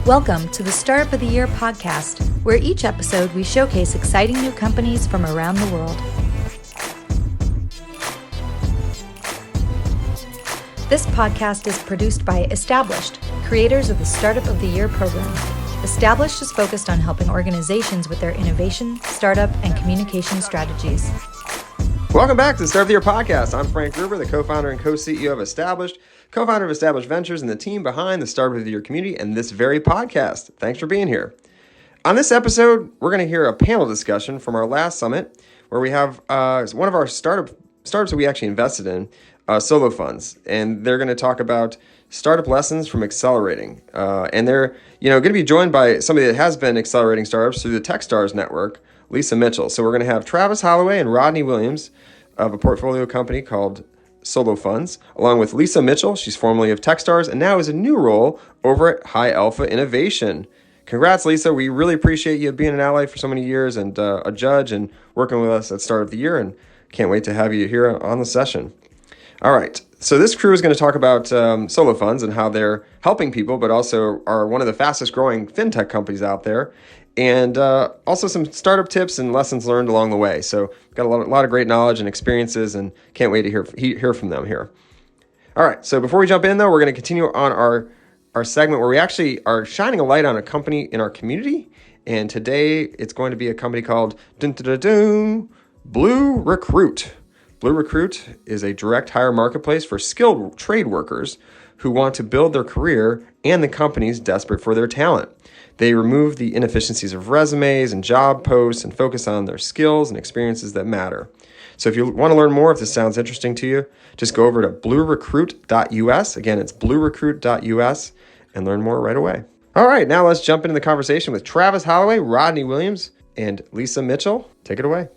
Welcome to the Startup of the Year podcast, where each episode we showcase exciting new companies from around the world. This podcast is produced by Established, creators of the Startup of the Year program. Established is focused on helping organizations with their innovation, startup, and communication strategies. Welcome back to the Startup of the Year podcast. I'm Frank Gruber, the co-founder and co-CEO of Established, co-founder of Established Ventures, and the team behind the Startup of the Year community and this very podcast. Thanks for being here. On this episode, we're going to hear a panel discussion from our last summit, where we have one of our startups that we actually invested in, Solo Funds, and they're going to talk about startup lessons from accelerating. And they're going to be joined by somebody that has been accelerating startups through the Techstars network, Lesa Mitchell. So we're going to have Travis Holoway and Rodney Williams of a portfolio company called Solo Funds, along with Lesa Mitchell. She's formerly of Techstars and now is a new role over at HighAlpha Innovation. Congrats, Lesa. We really appreciate you being an ally for so many years and a judge and working with us at Startup of the Year, and can't wait to have you here on the session. All right. So this crew is going to talk about Solo Funds and how they're helping people, but also are one of the fastest growing fintech companies out there. And also some startup tips and lessons learned along the way. So got a lot of great knowledge and experiences, and can't wait to hear from them here. All right, so before we jump in, though, we're going to continue on our segment where we actually are shining a light on a company in our community. And today it's going to be a company called BlueRecruit. BlueRecruit is a direct hire marketplace for skilled trade workers who want to build their career and the companies desperate for their talent. They remove the inefficiencies of resumes and job posts and focus on their skills and experiences that matter. So if you want to learn more, if this sounds interesting to you, just go over to BlueRecruit.us. Again, it's BlueRecruit.us, and learn more right away. All right, now let's jump into the conversation with Travis Holoway, Rodney Williams, and Lesa Mitchell. Take it away.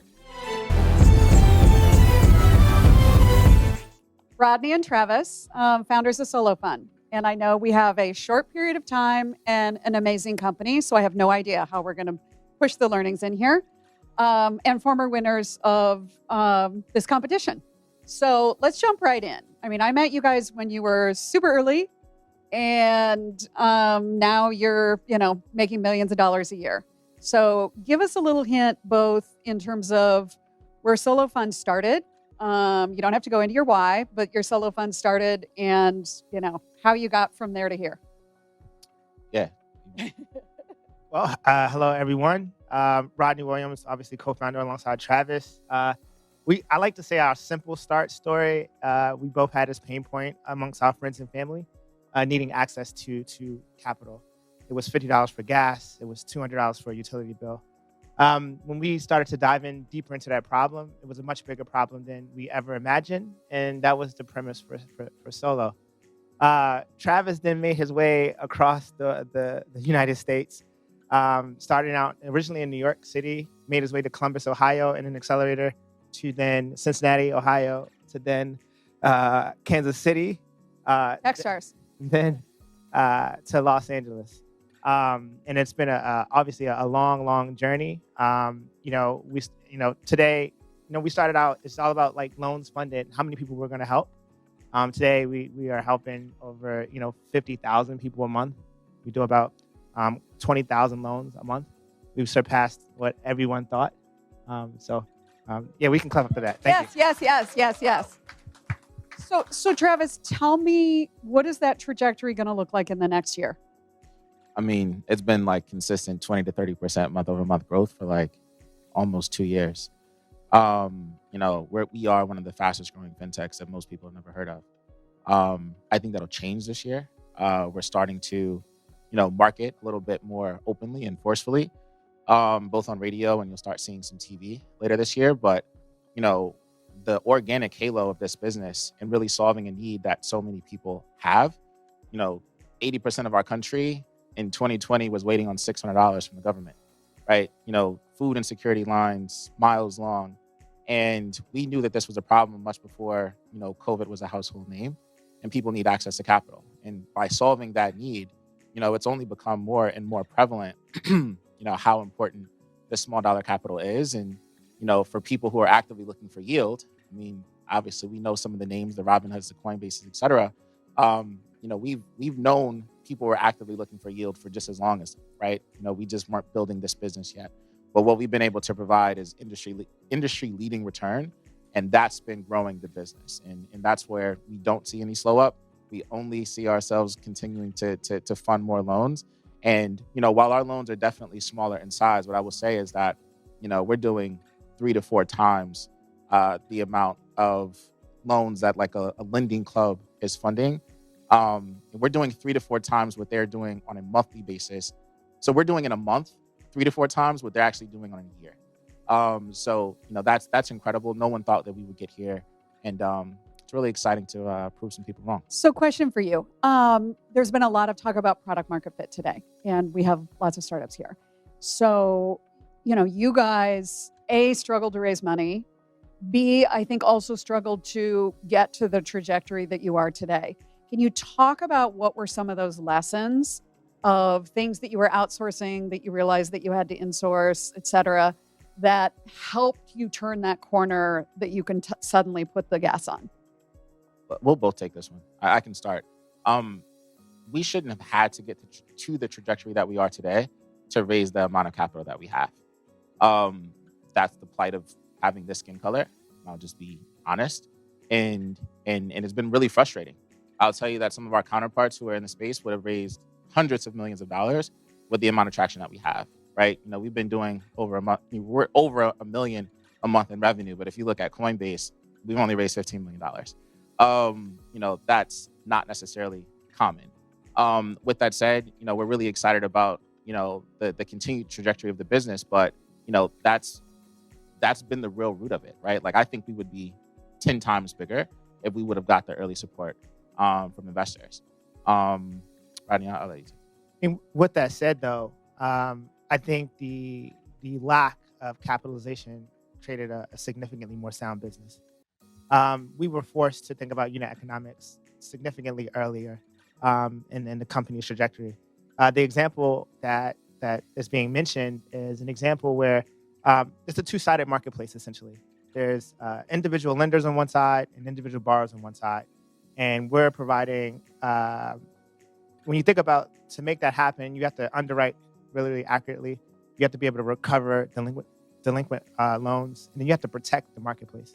Rodney and Travis, founders of Solo Fund. And I know we have a short period of time and an amazing company, so I have no idea how we're going to push the learnings in here. And former winners of this competition. So let's jump right in. I mean, I met you guys when you were super early, and now you're, making millions of dollars a year. So give us a little hint, both in terms of where Solo Fund started. You don't have to go into your why, but your Solo Fund started and, how you got from there to here. Yeah. Well, hello, everyone. Rodney Williams, obviously co-founder alongside Travis. I like to say our simple start story. We both had this pain point amongst our friends and family, needing access to capital. It was $50 for gas. It was $200 for a utility bill. When we started to dive in deeper into that problem, it was a much bigger problem than we ever imagined. And that was the premise for Solo. Travis then made his way across the United States, starting out originally in New York City, made his way to Columbus, Ohio, in an accelerator, to then Cincinnati, Ohio, to then Kansas City. Techstars. Then to Los Angeles. And it's been obviously a long journey. Today, we started out, it's all about like loans funded, how many people we're going to help. Today we are helping over, 50,000 people a month. We do about 20,000 loans a month. We've surpassed what everyone thought. We can clap up to that. Thank you. Yes. So Travis, tell me, what is that trajectory going to look like in the next year? I mean, it's been like consistent 20 to 30% month over month growth for like almost 2 years. We are one of the fastest growing fintechs that most people have never heard of. I think that'll change this year. We're starting to, market a little bit more openly and forcefully, both on radio, and you'll start seeing some TV later this year. But, the organic halo of this business and really solving a need that so many people have, 80% of our country in 2020 was waiting on $600 from the government, right? Food insecurity lines, miles long. And we knew that this was a problem much before, COVID was a household name, and people need access to capital. And by solving that need, it's only become more and more prevalent, how important the small dollar capital is. And, for people who are actively looking for yield, I mean, obviously we know some of the names, the Robinhoods, the Coinbases, et cetera. We've known people were actively looking for yield for just as long as, right? We just weren't building this business yet. But what we've been able to provide is industry leading return, and that's been growing the business. And that's where we don't see any slow up. We only see ourselves continuing to fund more loans. And, while our loans are definitely smaller in size, what I will say is that, we're doing 3 to 4 times the amount of loans that like a lending club is funding. We're doing 3 to 4 times what they're doing on a monthly basis. So we're doing in a month 3 to 4 times what they're actually doing on a year. So that's incredible. No one thought that we would get here, and it's really exciting to prove some people wrong. So question for you. There's been a lot of talk about product market fit today, and we have lots of startups here. So, you guys, A, struggled to raise money. B, I think also struggled to get to the trajectory that you are today. Can you talk about what were some of those lessons of things that you were outsourcing, that you realized that you had to insource, et cetera, that helped you turn that corner that you can suddenly put the gas on? We'll both take this one. I can start. We shouldn't have had to get to the trajectory that we are today to raise the amount of capital that we have. That's the plight of having this skin color. I'll just be honest. And it's been really frustrating. I'll tell you that some of our counterparts who are in the space would have raised hundreds of millions of dollars with the amount of traction that we have, right? We've been doing over a month. We're over $1 million a month in revenue. But if you look at Coinbase, we've only raised $15 million. That's not necessarily common. With that said, we're really excited about, the continued trajectory of the business, but, that's been the real root of it, right? Like, I think we would be 10 times bigger if we would have got the early support from investors. Rodney, I'll let you take it. And with that said, though, I think the lack of capitalization created a significantly more sound business. We were forced to think about unit economics significantly earlier in the company's trajectory. The example that is being mentioned is an example where it's a two-sided marketplace, essentially. There's individual lenders on one side and individual borrowers on one side. And we're providing, when you think about, to make that happen, you have to underwrite really accurately. You have to be able to recover delinquent loans, and then you have to protect the marketplace.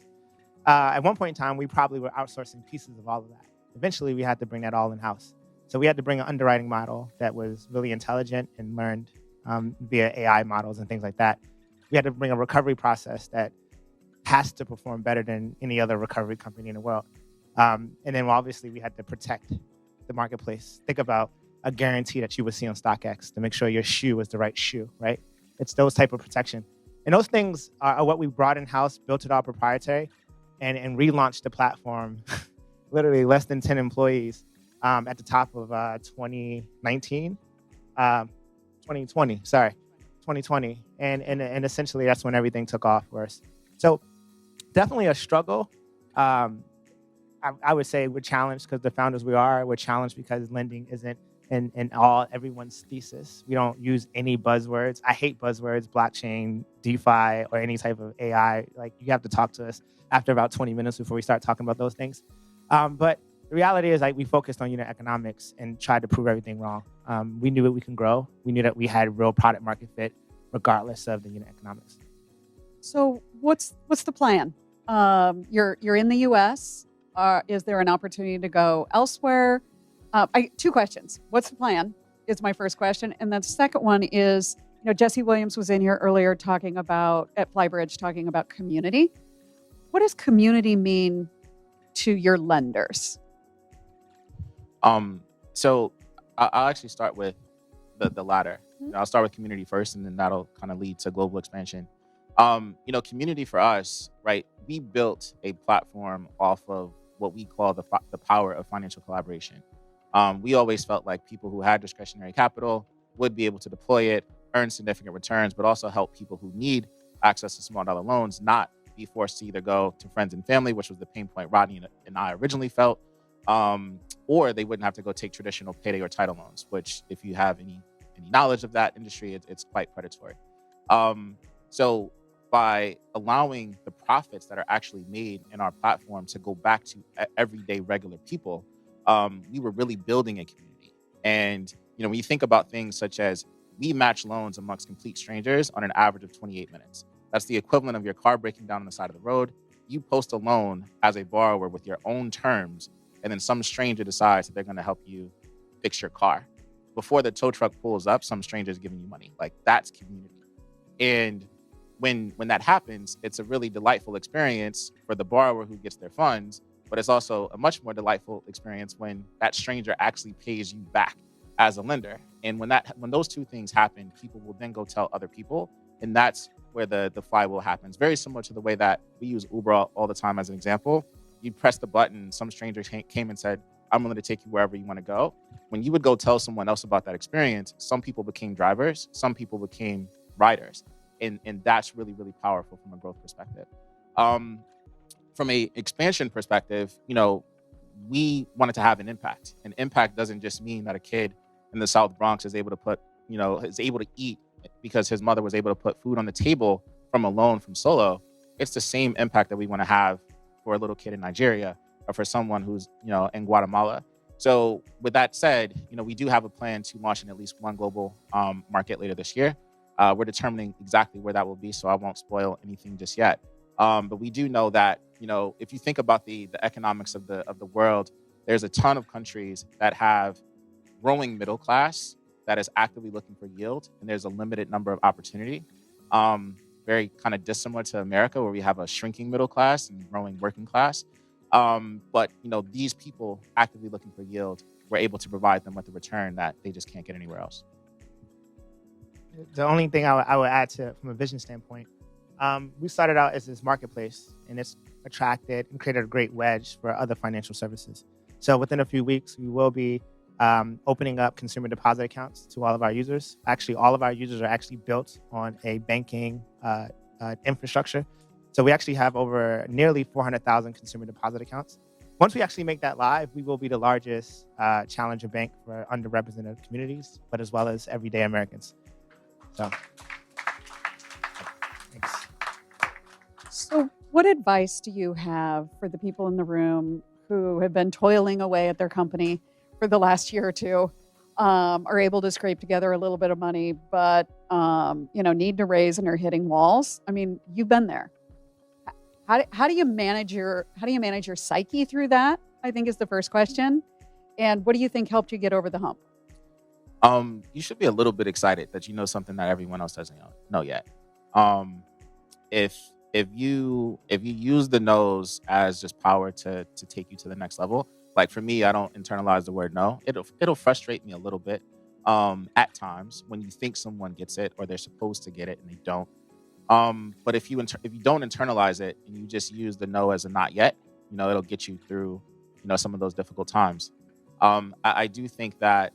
At one point in time, we probably were outsourcing pieces of all of that. Eventually, we had to bring that all in-house. So we had to bring an underwriting model that was really intelligent and learned via AI models and things like that. We had to bring a recovery process that has to perform better than any other recovery company in the world. And then obviously we had to protect the marketplace. Think about a guarantee that you would see on StockX to make sure your shoe is the right shoe, right? It's those type of protection. And those things are what we brought in-house, built it all proprietary, and relaunched the platform, literally less than 10 employees at the top of 2020. And essentially that's when everything took off for us. So definitely a struggle. I would say we're challenged because the founders we're challenged because lending isn't in everyone's thesis. We don't use any buzzwords. I hate buzzwords, blockchain, DeFi, or any type of AI. Like, you have to talk to us after about 20 minutes before we start talking about those things. But the reality is, like, we focused on unit economics and tried to prove everything wrong. We knew that we can grow. We knew that we had real product market fit, regardless of the unit economics. So what's the plan? You're in the U.S. Is there an opportunity to go elsewhere? Two questions. What's the plan is my first question. And then the second one is, Jesse Williams was in here earlier at Flybridge talking about community. What does community mean to your lenders? So I'll actually start with the latter. I'll start with community first, and then that'll kind of lead to global expansion. Community for us, right? We built a platform off of what we call the power of financial collaboration. We always felt like people who had discretionary capital would be able to deploy it, earn significant returns, but also help people who need access to small dollar loans not be forced to either go to friends and family, which was the pain point Rodney and I originally felt, or they wouldn't have to go take traditional payday or title loans, which, if you have any knowledge of that industry, it's quite predatory. So by allowing the profits that are actually made in our platform to go back to everyday regular people, we were really building a community. And, when you think about things such as we match loans amongst complete strangers on an average of 28 minutes. That's the equivalent of your car breaking down on the side of the road. You post a loan as a borrower with your own terms, and then some stranger decides that they're going to help you fix your car. Before the tow truck pulls up, some stranger is giving you money. Like, that's community. And when that happens, it's a really delightful experience for the borrower who gets their funds, but it's also a much more delightful experience when that stranger actually pays you back as a lender. And when those two things happen, people will then go tell other people, and that's where the flywheel happens. Very similar to the way that we use Uber all the time as an example. You press the button, some stranger came and said, I'm willing to take you wherever you want to go. When you would go tell someone else about that experience, some people became drivers, some people became riders. And that's really, really powerful from a growth perspective. From a expansion perspective, we wanted to have an impact. And impact doesn't just mean that a kid in the South Bronx is able to eat because his mother was able to put food on the table from a loan from Solo. It's the same impact that we want to have for a little kid in Nigeria or for someone who's, in Guatemala. So with that said, we do have a plan to launch in at least one global market later this year. We're determining exactly where that will be, so I won't spoil anything just yet. But we do know that, if you think about the economics of the world, there's a ton of countries that have growing middle class that is actively looking for yield, and there's a limited number of opportunity. Very kind of dissimilar to America, where we have a shrinking middle class and growing working class. But these people actively looking for yield, we're able to provide them with a return that they just can't get anywhere else. The only thing I would add to from a vision standpoint, we started out as this marketplace, and it's attracted and created a great wedge for other financial services. So within a few weeks, we will be opening up consumer deposit accounts to all of our users. Actually, all of our users are actually built on a banking infrastructure. So we actually have over nearly 400,000 consumer deposit accounts. Once we actually make that live, we will be the largest challenger bank for underrepresented communities, but as well as everyday Americans. So, thanks. So what advice do you have for the people in the room who have been toiling away at their company for the last year or two, are able to scrape together a little bit of money, but need to raise and are hitting walls? I mean, you've been there. How do you manage your psyche through that? I think is the first question. And what do you think helped you get over the hump? You should be a little bit excited that you know something that everyone else doesn't know yet. If you use the no's as just power to take you to the next level, like for me, I don't internalize the word no. It'll frustrate me a little bit at times when you think someone gets it or they're supposed to get it and they don't. But if you don't internalize it and you just use the no as a not yet, it'll get you through some of those difficult times. I do think that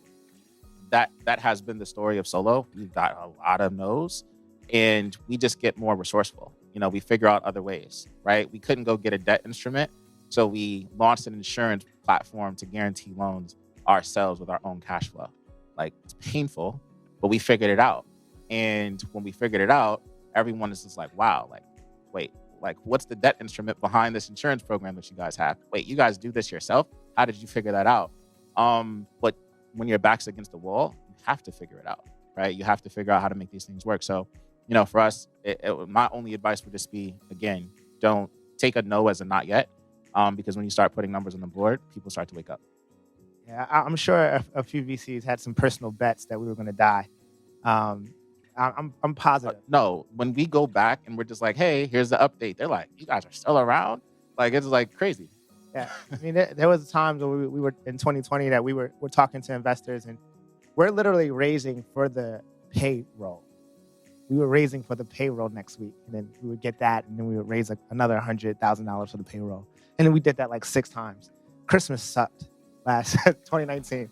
has been the story of Solo. We've got a lot of no's, and we just get more resourceful. We figure out other ways, right? We couldn't go get a debt instrument, so we launched an insurance platform to guarantee loans ourselves with our own cash flow. Like, it's painful, but we figured it out. And when we figured it out, everyone is just like, wow, like, wait, like, what's the debt instrument behind this insurance program that you guys have? Wait, you guys do this yourself? How did you figure that out? But when your back's against the wall, you have to figure it out, right? You have to figure out how to make these things work. So, for us, my only advice would just be, again, don't take a no as a not yet, because when you start putting numbers on the board, people start to wake up. Yeah, I'm sure a few VCs had some personal bets that we were going to die. I'm positive. No, when we go back and we're just like, hey, here's the update, they're like, you guys are still around? Like, it's like crazy. Yeah, I mean, there was times where we were in 2020 that we're talking to investors, and we're literally raising for the payroll. We were raising for the payroll next week, and then we would get that, and then we would raise another $100,000 for the payroll, and then we did that like 6 times. Christmas sucked last 2019.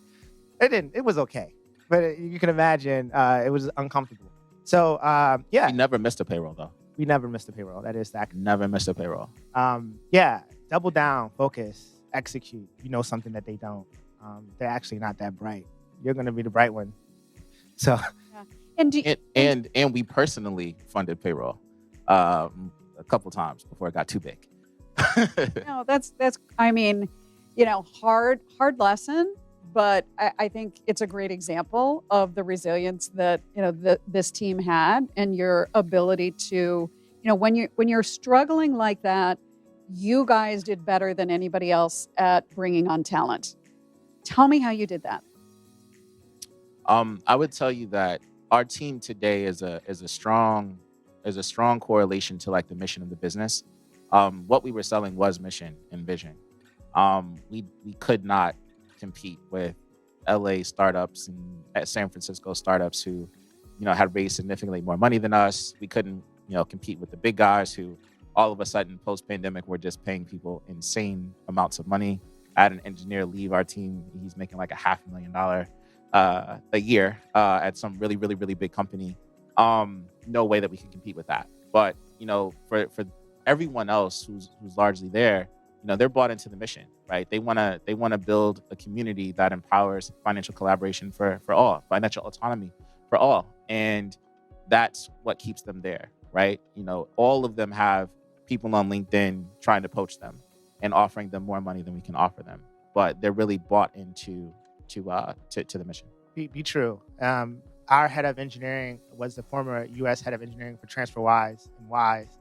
It was okay, but you can imagine it was uncomfortable. So yeah, we never missed a payroll though. We never missed a payroll. That is that. Never missed a payroll. Yeah, double down, focus, execute. Something that they don't. They're actually not that bright. You're going to be the bright one. So. Yeah. And we personally funded payroll a couple times before it got too big. No, that's I mean, hard lesson, but I think it's a great example of the resilience that this team had, and your ability to, when you're struggling like that, you guys did better than anybody else at bringing on talent. Tell me how you did that. I would tell you that our team today is a strong correlation to like the mission of the business. What we were selling was mission and vision. We could not compete with LA startups and San Francisco startups who, had raised significantly more money than us. We couldn't, compete with the big guys who all of a sudden post-pandemic were just paying people insane amounts of money. I had an engineer leave our team. He's making like $500,000 a year at some really, really, really big company. No way that we can compete with that. But, for everyone else who's largely there, they're bought into the mission, right? They want to build a community that empowers financial collaboration for all, financial autonomy for all. And that's what keeps them there, right? All of them have people on LinkedIn trying to poach them and offering them more money than we can offer them. But they're really bought into to the mission. Be true. Our head of engineering was the former U.S. head of engineering for TransferWise and Wise.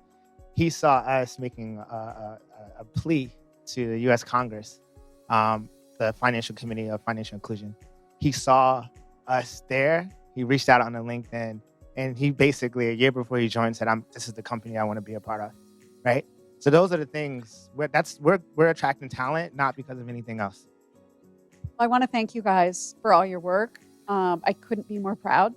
He saw us making a plea to the U.S. Congress, the Financial Committee of Financial Inclusion. He saw us there. He reached out on the LinkedIn, and he basically, a year before he joined, said, "This is the company I want to be a part of," right? So those are the things. We're attracting talent, not because of anything else. I want to thank you guys for all your work. I couldn't be more proud.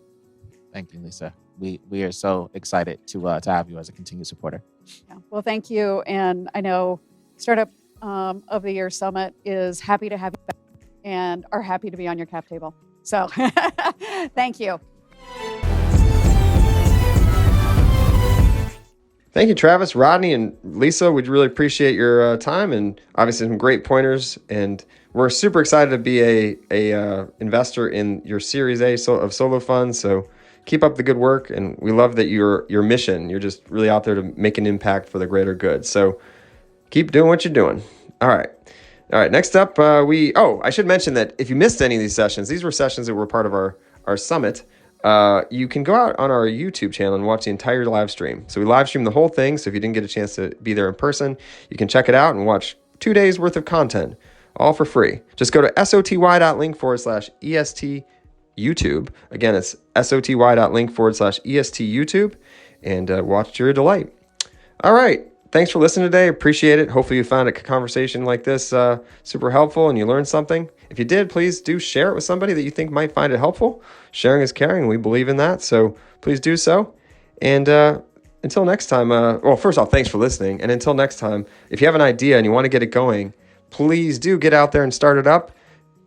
Thank you, Lesa. We are so excited to have you as a continued supporter. Yeah. Well, thank you. And I know Startup of the Year Summit is happy to have you back and are happy to be on your cap table. So thank you. Thank you, Travis, Rodney, and Lesa. We really appreciate your time, and obviously some great pointers. And we're super excited to be a investor in your Series A of solo funds. So keep up the good work, and we love that your mission. You're just really out there to make an impact for the greater good. So keep doing what you're doing. All right. Next up, I should mention that if you missed any of these sessions, these were sessions that were part of our summit. You can go out on our YouTube channel and watch the entire live stream. So we live stream the whole thing. So if you didn't get a chance to be there in person, you can check it out and watch 2 days worth of content, all for free. Just go to soty.link/EST YouTube. Again, it's soty.link/EST YouTube, and watch to your delight. All right. Thanks for listening today. Appreciate it. Hopefully you found a conversation like this super helpful and you learned something. If you did, please do share it with somebody that you think might find it helpful. Sharing is caring. We believe in that. So please do so. And until next time, first off, thanks for listening. And until next time, if you have an idea and you want to get it going, please do get out there and start it up.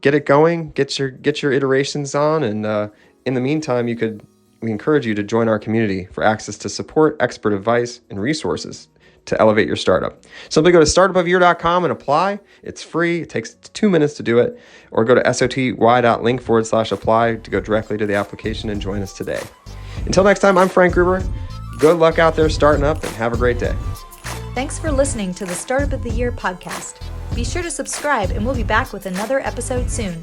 Get it going. Get your iterations on. And in the meantime, we encourage you to join our community for access to support, expert advice, and resources to elevate your startup. Simply go to startupofyear.com and apply. It's free. It takes 2 minutes to do it. Or go to soty.link/apply to go directly to the application and join us today. Until next time, I'm Frank Gruber. Good luck out there starting up, and have a great day. Thanks for listening to the Startup of the Year podcast. Be sure to subscribe, and we'll be back with another episode soon.